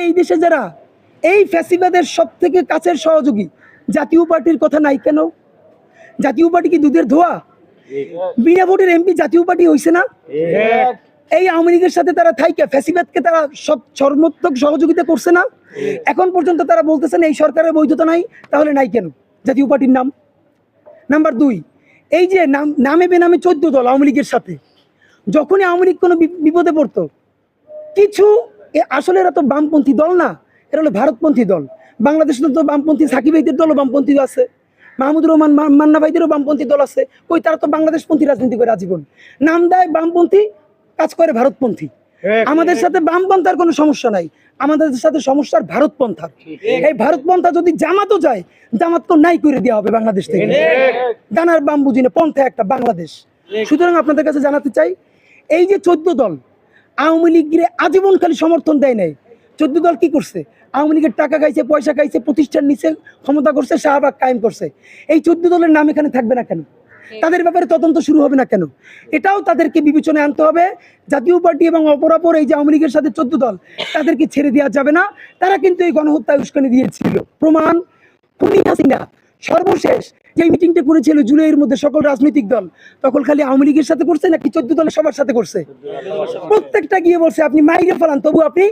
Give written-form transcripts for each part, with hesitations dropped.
এই দেশে যারা এই ফ্যাসিবাদের সব থেকে কাছের সহযোগী, জাতীয় পার্টির কথা নাই কেন? জাতীয় পার্টি কি দুধের ধোয়া? বিনা ভোটের এমপি জাতীয় পার্টি হইছে না? এই আওয়ামী লীগের সাথে তারা থাইকা ফ্যাসিবাদকে তারা সব সর্বোত্তক সহযোগিতা করছে না? এখন পর্যন্ত তারা বলতেছেন এই সরকারের বৈধতা নাই, তাহলে নাই কেন জাতীয় পার্টির নাম? নাম্বার 2, এই যে নামে বেনামে 14 দল আওয়ামী লীগের সাথে, যখনই আওয়ামী লীগ কোনো বিপদে পড়তো কিছু, আসলে এরা তো বামপন্থী দল না, এরা হলো ভারতপন্থী দল। বাংলাদেশে তো বামপন্থী সাকিব ভাইদের দলও বামপন্থী আছে, মাহমুদুর রহমান মান্না ভাইদেরও বামপন্থী দল আছে। কই, তারা তো বাংলাদেশপন্থী রাজনীতি করে আজীবন, নাম দেয় বামপন্থী, কাজ করে ভারতপন্থী। আমাদের সাথে বামপন্থার কোনো সমস্যা নাই, আমাদের সাথে সমস্যার ভারতপন্থা। এই ভারতপন্থা যদি জামাতও যায়, জামাত তো নাই করে দেওয়া হবে বাংলাদেশ থেকে। ডানার বাম বুঝি না, পন্থা একটা বাংলাদেশ। সুতরাং আপনাদের কাছে জানাতে চাই, এই যে 14 দল আওয়ামী লীগের আজীবন খালি সমর্থন দেয় নাই, 14 দল কি করছে? আওয়ামী লীগের টাকা খাইছে, পয়সা খাইছে, প্রতিষ্ঠান নিচে ক্ষমতা করছে, শাহবাগ কায়েম করছে। এই 14 দলের নাম এখানে থাকবে না কেন? তাদের ব্যাপারে তদন্ত শুরু হবে না কেন? এটাও তাদেরকে বিবেচনায় আনতে হবে। জাতীয় পার্টি এবং অপরাপর এই যে আওয়ামী লীগের সাথে 14 দল, তাদেরকে ছেড়ে দেওয়া যাবে না। তারা কিন্তু এই গণহত্যায় উস্কানি দিয়েছিল। প্রমাণ, খুনি হাসিনা সর্বশেষ যে মিটিংটা করেছিল জুলাইয়ের মধ্যে সকল রাজনৈতিক দল, তখন খালি আওয়ামী লীগের সাথে করছে নাকি 14 দলের সবার সাথে করছে? প্রত্যেকটা গিয়ে বলছে আপনি মাইরে ফেলান, তবু আপনি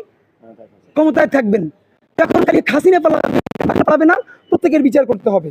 ক্ষমতায় থাকবেন। তখন খালি হাসিনা পালাবে না, প্রত্যেকের বিচার করতে হবে।